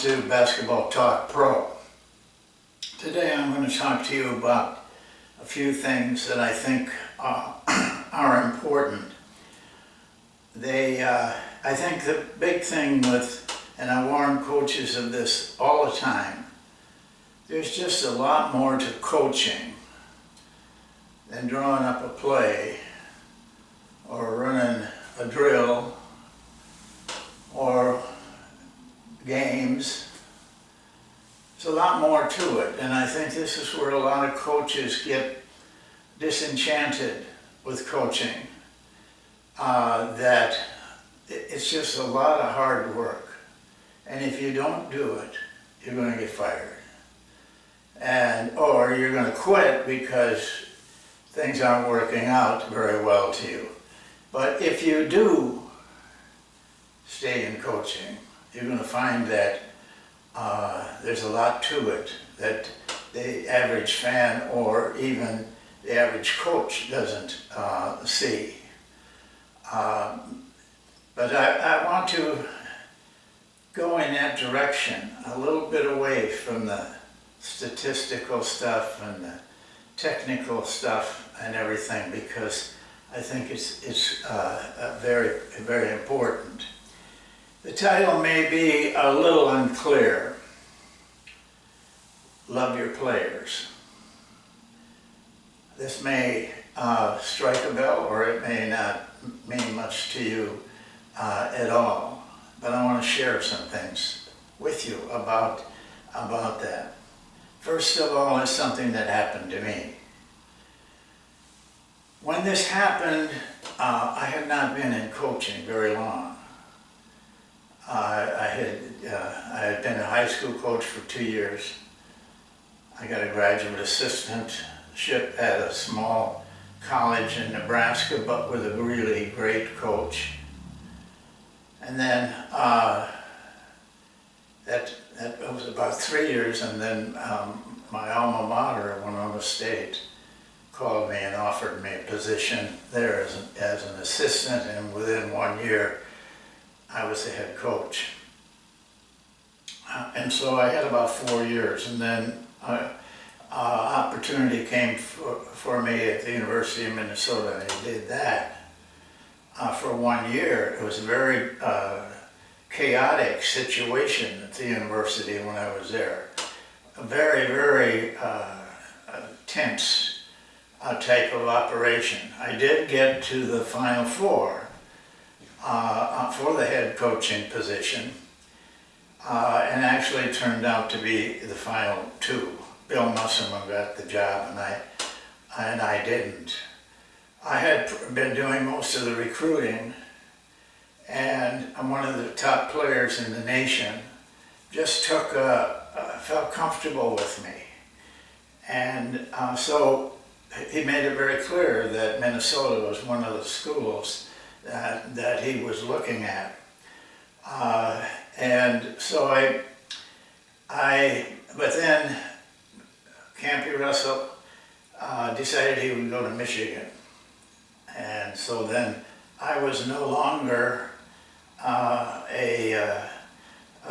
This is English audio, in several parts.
to Basketball Talk Pro. Today I'm going to talk to you about a few things that I think are important. I think the big thing and I warn coaches of this all the time, there's just a lot more to coaching than drawing up a play or running a drill or games. There's a lot more to it, and I think this is where a lot of coaches get disenchanted with coaching, that it's just a lot of hard work, and if you don't do it, you're going to get fired, or you're going to quit because things aren't working out very well to you. But if you do stay in coaching, you're going to find that there's a lot to it that the average fan or even the average coach doesn't see. But I want to go in that direction, a little bit away from the statistical stuff and the technical stuff and everything, because I think it's very, very important. The title may be a little unclear. Love your players. This may strike a bell, or it may not mean much to you at all. But I want to share some things with you about that. First of all, it's something that happened to me. When this happened, I had not been in coaching very long. I had been a high school coach for 2 years. I got a graduate assistantship at a small college in Nebraska, but with a really great coach. And then that was about 3 years, and then my alma mater, Winona State, called me and offered me a position there as an assistant, and within 1 year I was the head coach. And so I had about 4 years, and then opportunity came for me at the University of Minnesota, and I did that for 1 year. It was a very chaotic situation at the university when I was there. A very, very tense type of operation. I did get to the Final Four for the head coaching position, and actually turned out to be the final two. Bill Musselman got the job, and I didn't. I had been doing most of the recruiting, and I'm one of the top players in the nation. Just felt comfortable with me, and so he made it very clear that Minnesota was one of the schools that he was looking at, and so but then Campy Russell decided he would go to Michigan. And so then I was no longer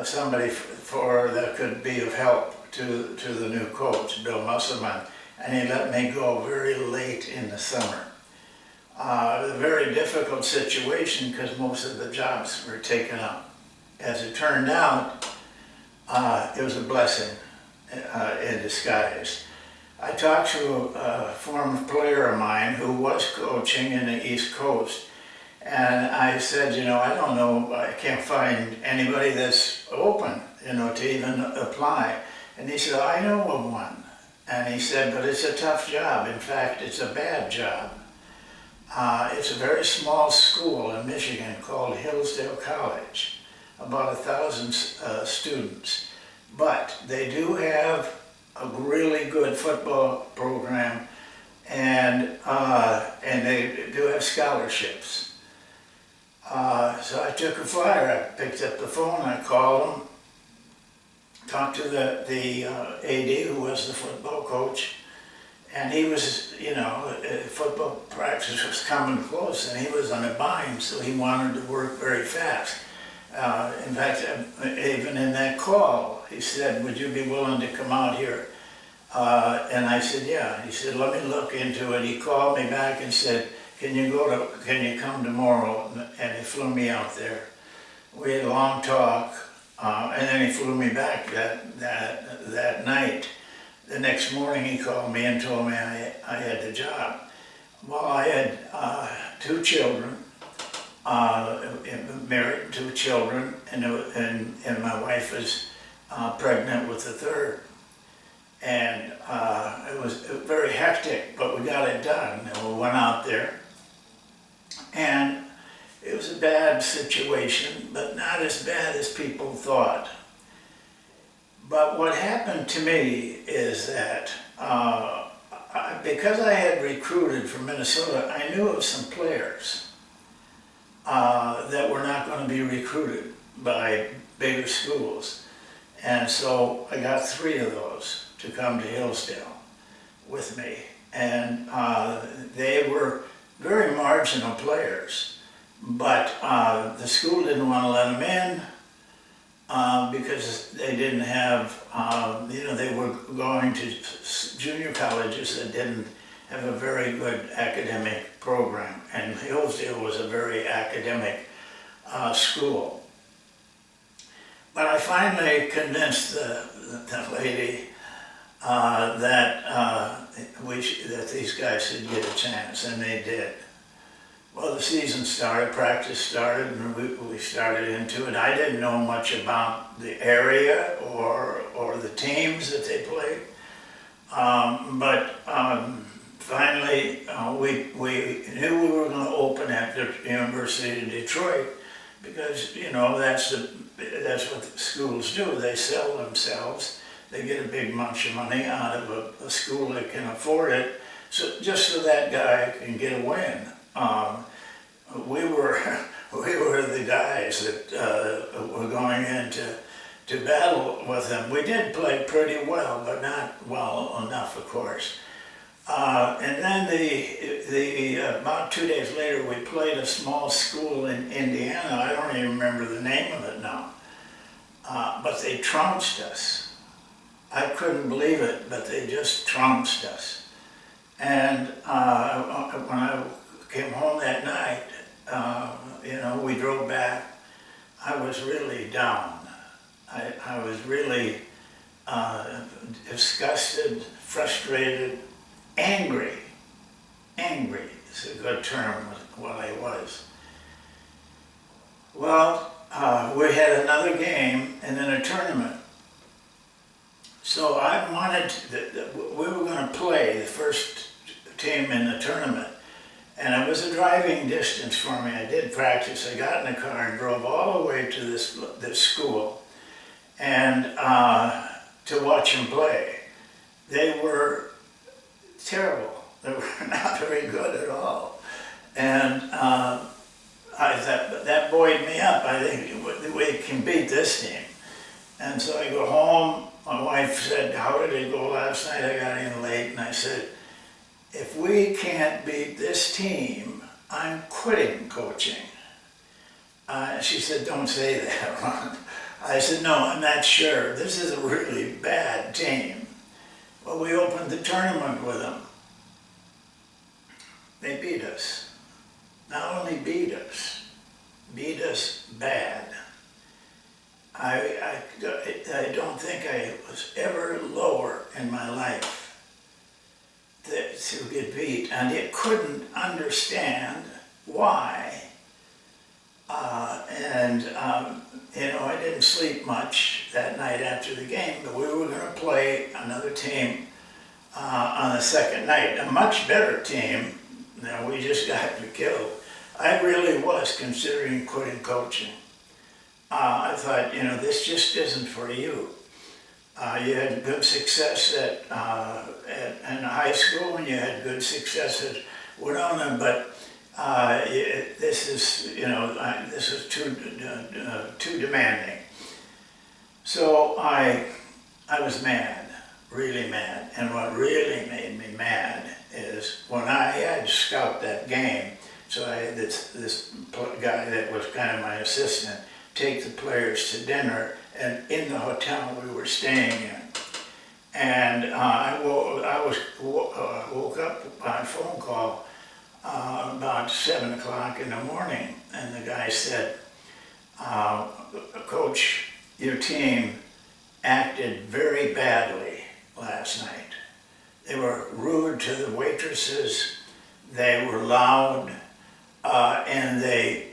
somebody that could be of help to the new coach, Bill Musselman, and he let me go very late in the summer. A very difficult situation because most of the jobs were taken up. As it turned out, it was a blessing in disguise. I talked to a former player of mine who was coaching in the East Coast, and I said, I don't know, I can't find anybody that's open, to even apply. And he said, I know of one. And he said, but it's a tough job. In fact, it's a bad job. It's a very small school in Michigan called Hillsdale College, about 1,000 students. But they do have a really good football program, and they do have scholarships. So I took a flyer. I picked up the phone. I called them, talked to the AD who was the football coach, and he was, football practice was coming close, and he was on a bind, so he wanted to work very fast. In fact, even in that call, he said, would you be willing to come out here? And I said, yeah. He said, let me look into it. He called me back and said, can you come tomorrow? And he flew me out there. We had a long talk, and then he flew me back that night. The next morning he called me and told me I had the job. Well, I had 2 children, married, 2 children, and my wife was pregnant with the third. And it was very hectic, but we got it done. And we went out there, and it was a bad situation, but not as bad as people thought. But what happened to me is that because I had recruited from Minnesota, I knew of some players that were not going to be recruited by bigger schools. And so I got 3 of those to come to Hillsdale with me. And they were very marginal players, but the school didn't want to let them in because they didn't have, they were going to junior colleges that didn't have a very good academic program. And Hillsdale was a very academic school. But I finally convinced the lady that these guys should get a chance, and they did. Well, the season started, practice started, and we started into it. I didn't know much about the area or the teams that they played, but finally we knew we were going to open at the University of Detroit because that's what the schools do. They sell themselves. They get a big bunch of money out of a school that can afford it, so just so that guy can get a win. We were the guys that were going in to battle with them. We did play pretty well, but not well enough, of course. And then about 2 days later, we played a small school in Indiana. I don't even remember the name of it now. But they trounced us. I couldn't believe it, but they just trounced us. And when I came home that night, we drove back. I was really down. I was really disgusted, frustrated, angry. Angry is a good term, what I was. Well, we had another game and then a tournament. So I wanted we were going to play the first team in the tournament. And it was a driving distance for me. I did practice. I got in the car and drove all the way to this school and to watch them play. They were terrible. They were not very good at all. And I thought, that buoyed me up. I think we can beat this team. And so I go home. My wife said, how did it go last night? I got in late, and I said, if we can't beat this team, I'm quitting coaching. She said, don't say that, Ron. I said, no, I'm not sure. This is a really bad team. Well, we opened the tournament with them. They beat us. Not only beat us bad. I don't think I was ever lower in my life to get beat, and I couldn't understand why. I didn't sleep much that night after the game, but we were going to play another team on the second night, a much better team. Now, we just got killed. I really was considering quitting coaching. I thought, this just isn't for you. You had good success in high school, and you had good success at Winona, but this is too demanding. So I was mad, really mad, and what really made me mad is when I had to scout that game. So I had this guy that was kind of my assistant. take the players to dinner and in the hotel we were staying in. And I woke up by a phone call about 7 o'clock in the morning, and the guy said, Coach, your team acted very badly last night. They were rude to the waitresses, they were loud, and they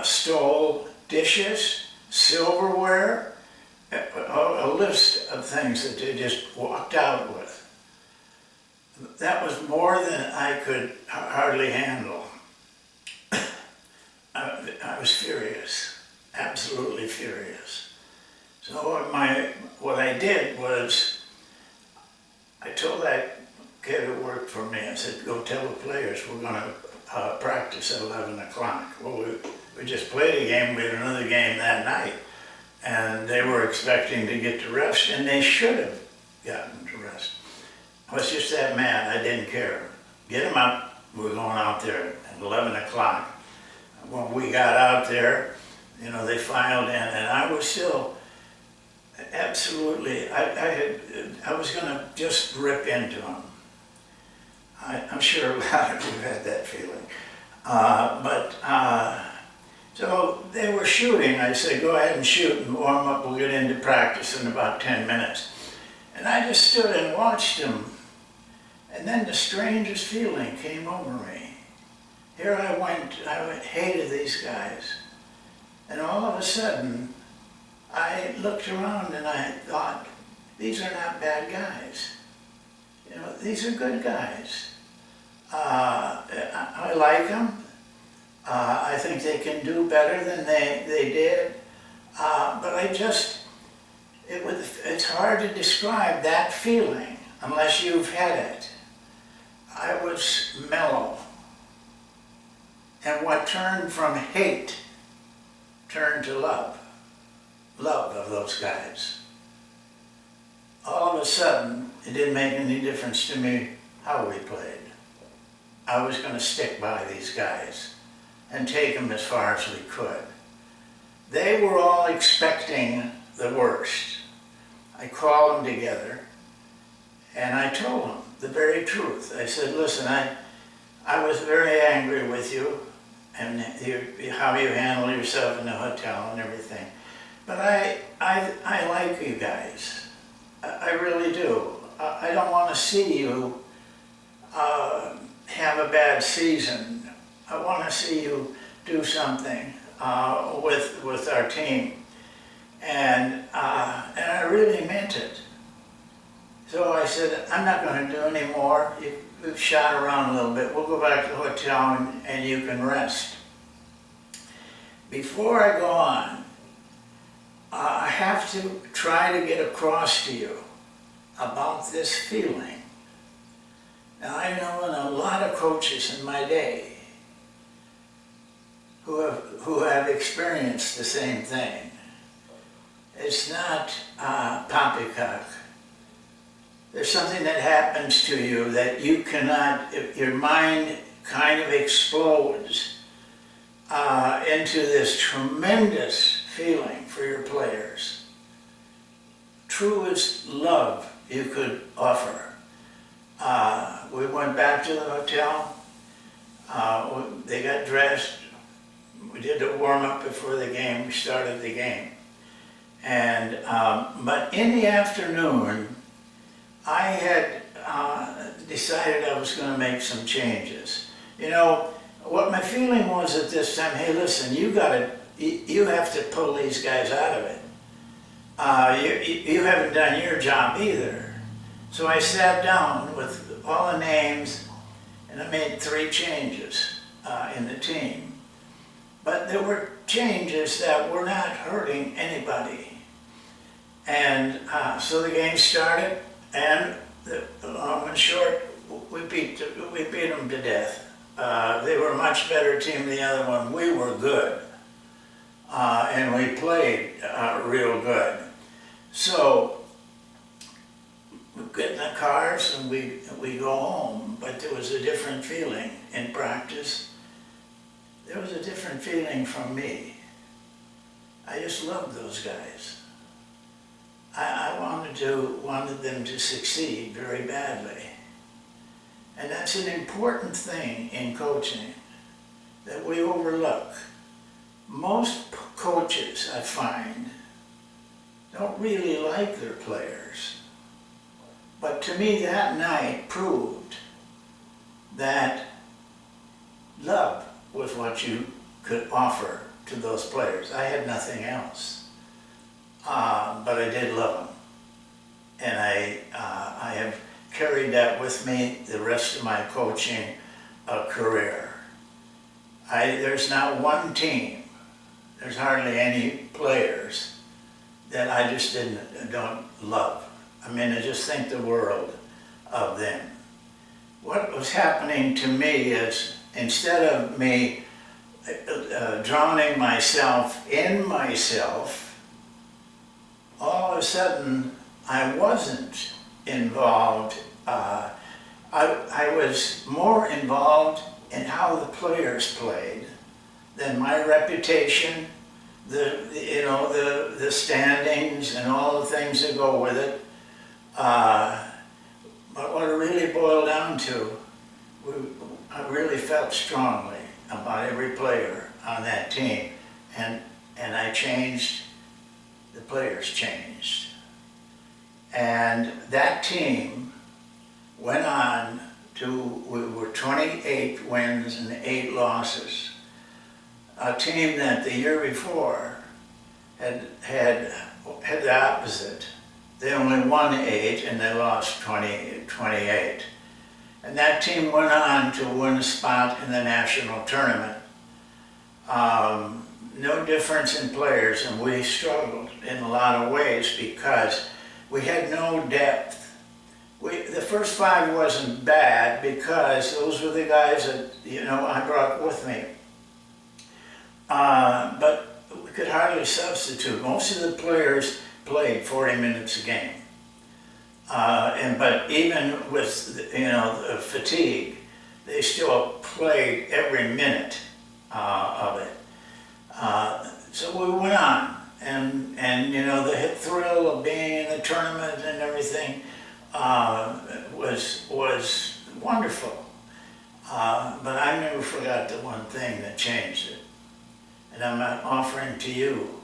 stole dishes, silverware, a list of things that they just walked out with. That was more than I could hardly handle. I was furious, absolutely furious. So what I did was, I told that kid who worked for me, I said, go tell the players we're going to practice at 11 o'clock. Well, we just played a game, we had another game that night, and they were expecting to get to rest, and they should have gotten to rest. I was just that mad, I didn't care. Get them up, we were going out there at 11 o'clock. When we got out there, you know, they filed in, and I was still absolutely, I was gonna just rip into them. I'm sure a lot of you had that feeling. So they were shooting. I said, go ahead and shoot and warm up. We'll get into practice in about 10 minutes. And I just stood and watched them. And then the strangest feeling came over me. Here I hated these guys. And all of a sudden, I looked around and I thought, these are not bad guys. You know, these are good guys. I like them. I think they can do better than they did. But it's hard to describe that feeling unless you've had it. I was mellow. And what turned from hate turned to love. Love of those guys. All of a sudden, it didn't make any difference to me how we played. I was going to stick by these guys and take them as far as we could. They were all expecting the worst. I called them together and I told them the very truth. I said, listen, I was very angry with you and how you handle yourself in the hotel and everything. But I like you guys. I really do. I don't want to see you have a bad season. I want to see you do something with our team. And I really meant it. So I said, I'm not going to do any more. We've shot around a little bit. We'll go back to the hotel and you can rest. Before I go on, I have to try to get across to you about this feeling. Now, I've known a lot of coaches in my day who have experienced the same thing. It's not poppycock. There's something that happens to you that you cannot, your mind kind of explodes into this tremendous feeling for your players. Truest love you could offer. We went back to the hotel. They got dressed. We did the warm-up before the game. We started the game. And but in the afternoon, I had decided I was going to make some changes. You know, what my feeling was at this time, hey, listen, you have to pull these guys out of it. You haven't done your job either. So I sat down with all the names and I made 3 changes in the team. But there were changes that were not hurting anybody. And so the game started, and the long and short, we beat them to death. They were a much better team than the other one. We were good, and we played real good. So we get in the cars and we go home, but there was a different feeling in practice. There was a different feeling from me. I just loved those guys. I wanted them to succeed very badly. And that's an important thing in coaching that we overlook. Most coaches, I find, don't really like their players. But to me, that night proved that love was what you could offer to those players. I had nothing else, but I did love them. And I have carried that with me the rest of my coaching career. There's not one team, there's hardly any players that I just don't love. I mean, I just think the world of them. What was happening to me is, instead of me drowning myself in myself, all of a sudden I wasn't involved. I was more involved in how the players played than my reputation, the standings and all the things that go with it. But what it really boiled down to, I really felt strongly about every player on that team, and I changed, the players changed. And that team went on to, we were 28 wins and 8 losses. A team that the year before had the opposite. They only won 8 and they lost 28. And that team went on to win a spot in the national tournament. No difference in players, and we struggled in a lot of ways because we had no depth. The first 5 wasn't bad because those were the guys that, I brought with me. But we could hardly substitute. Most of the players played 40 minutes a game. But even with, the fatigue, they still played every minute of it. So we went on, and the thrill of being in the tournament and everything was wonderful. But I never forgot the one thing that changed it. And I'm offering to you,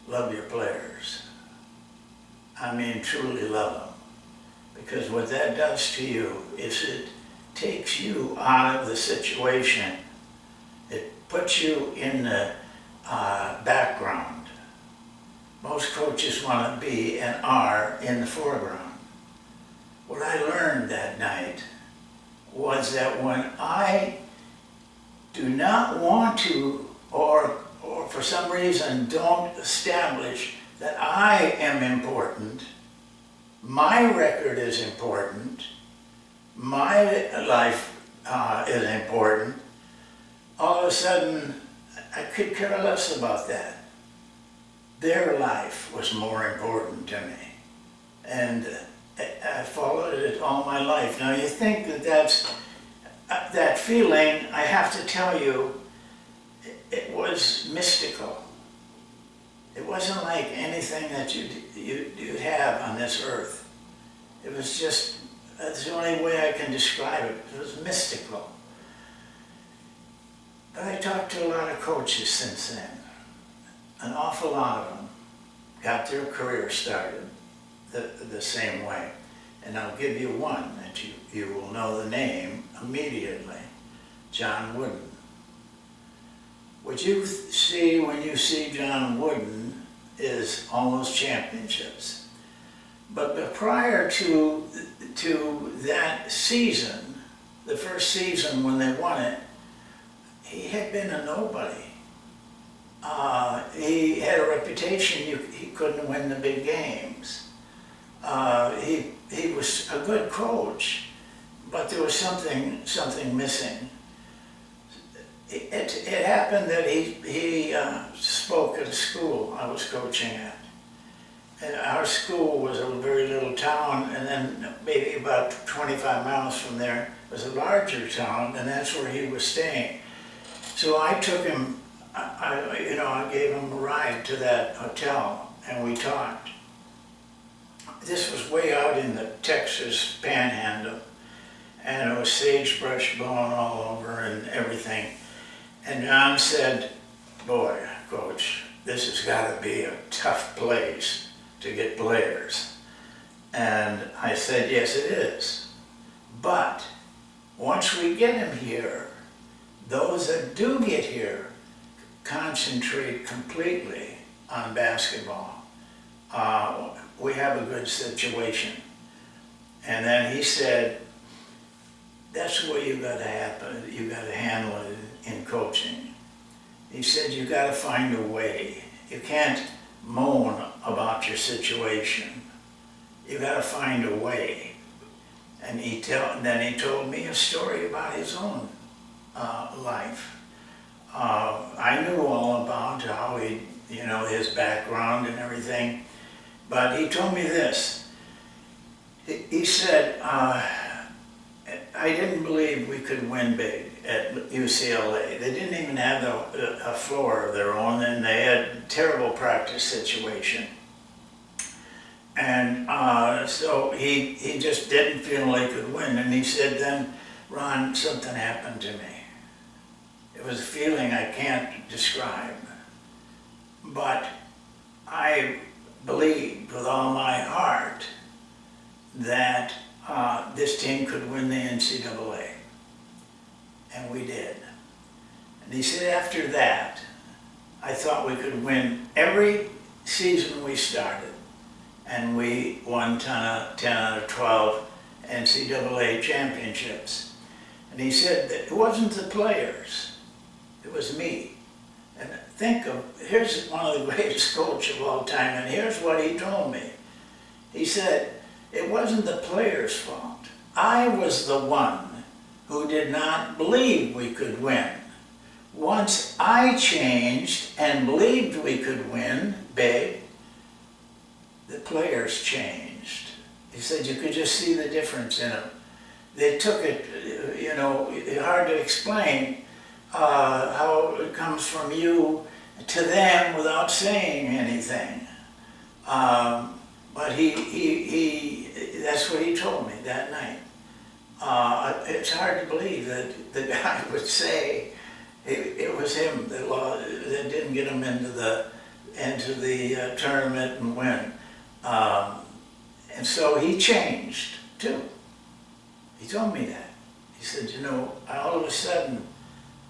love your players. I mean, truly love them. Because what that does to you is it takes you out of the situation. It puts you in the background. Most coaches want to be and are in the foreground. What I learned that night was that when I do not want to, or for some reason don't establish that I am important, my record is important, my life is important, all of a sudden I could care less about that. Their life was more important to me. And I followed it all my life. Now you think that feeling, I have to tell you, it was mystical. It wasn't like anything that you'd have on this earth. It was just, that's the only way I can describe it. It was mystical. But I talked to a lot of coaches since then. An awful lot of them got their career started the same way. And I'll give you one that you will know the name immediately, John Wooden. What you see when you see John Wooden is almost championships. But prior to that season, the first season when they won it, he had been a nobody. He had a reputation, he couldn't win the big games. He was a good coach, but there was something missing. It happened that he spoke at a school I was coaching at. And our school was a very little town, and then maybe about 25 miles from there was a larger town, and that's where he was staying. So I took him I gave him a ride to that hotel and we talked. This was way out in the Texas Panhandle, and it was sagebrush blowing all over and everything. And John said, "Boy, Coach, this has got to be a tough place to get players." And I said, "Yes, it is. But once we get them here, those that do get here concentrate completely on basketball. We have a good situation." And then he said, "That's the way you got to happen. You got to handle it in coaching." He said, "You got to find a way. You can't moan about your situation. You got to find a way." And then he told me a story about his own life. I knew all about how his background and everything, but he told me this. He said, "I didn't believe we could win big at UCLA. They didn't even have a floor of their own, and they had a terrible practice situation. And so he just didn't feel they could win." And he said, "Then, Ron, something happened to me. It was a feeling I can't describe. But I believed with all my heart that this team could win the NCAA. And we did." And he said, "After that, I thought we could win every season we started. And we won 10 out of 12 NCAA championships." And he said that it wasn't the players, it was me. And here's one of the greatest coaches of all time, and here's what he told me. He said, "It wasn't the players' fault. I was the one who did not believe we could win. Once I changed and believed we could win big, the players changed." He said you could just see the difference in them. They took it, hard to explain how it comes from you to them without saying anything. But that's what he told me that night. It's hard to believe that the guy would say it was him that didn't get him into the tournament and win. And so he changed too. He told me that. He said, all of a sudden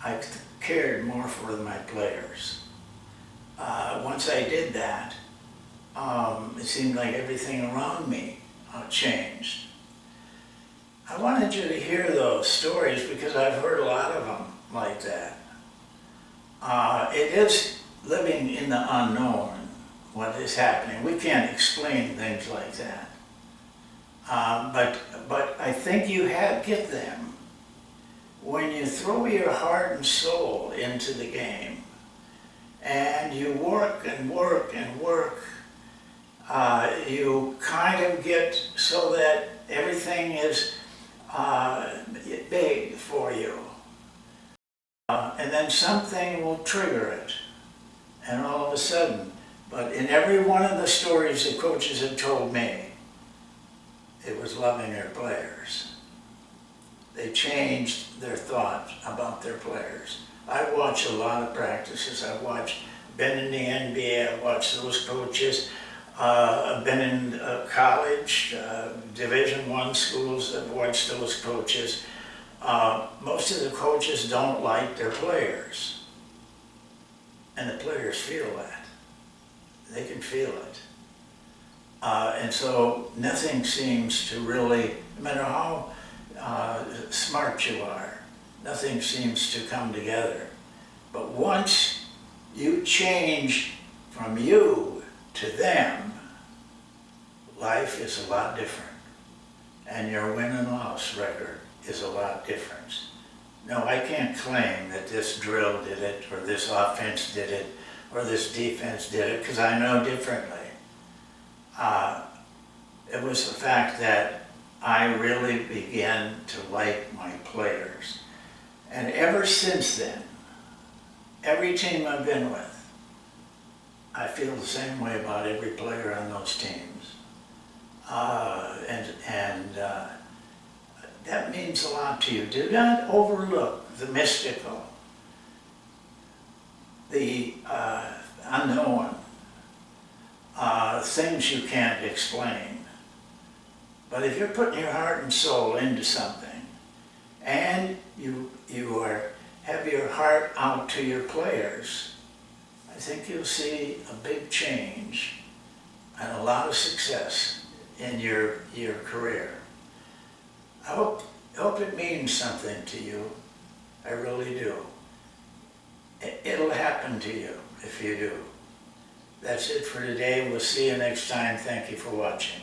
I cared more for my players. Once I did that, it seemed like everything around me changed. I wanted you to hear those stories because I've heard a lot of them like that. It is living in the unknown, what is happening. We can't explain things like that. But I think you get them when you throw your heart and soul into the game and you work and work and work. You kind of get so that everything is big for you. And then something will trigger it. And all of a sudden, but in every one of the stories the coaches have told me, it was loving their players. They changed their thoughts about their players. I watch a lot of practices. I've been in the NBA, I've watched those coaches. I've been in college, Division I schools, I've watched those coaches. Most of the coaches don't like their players. And the players feel that. They can feel it. And so nothing seems to really, no matter how smart you are, nothing seems to come together. But once you change from you to them, life is a lot different. And your win and loss record is a lot different. No, I can't claim that this drill did it, or this offense did it, or this defense did it, because I know differently. It was the fact that I really began to like my players. And ever since then, every team I've been with, I feel the same way about every player on those teams. That means a lot to you. Do not overlook the mystical, the unknown, things you can't explain. But if you're putting your heart and soul into something, and you have your heart out to your players, I think you'll see a big change and a lot of success in your career. I hope it means something to you. I really do. It'll happen to you if you do. That's it for today. We'll see you next time. Thank you for watching.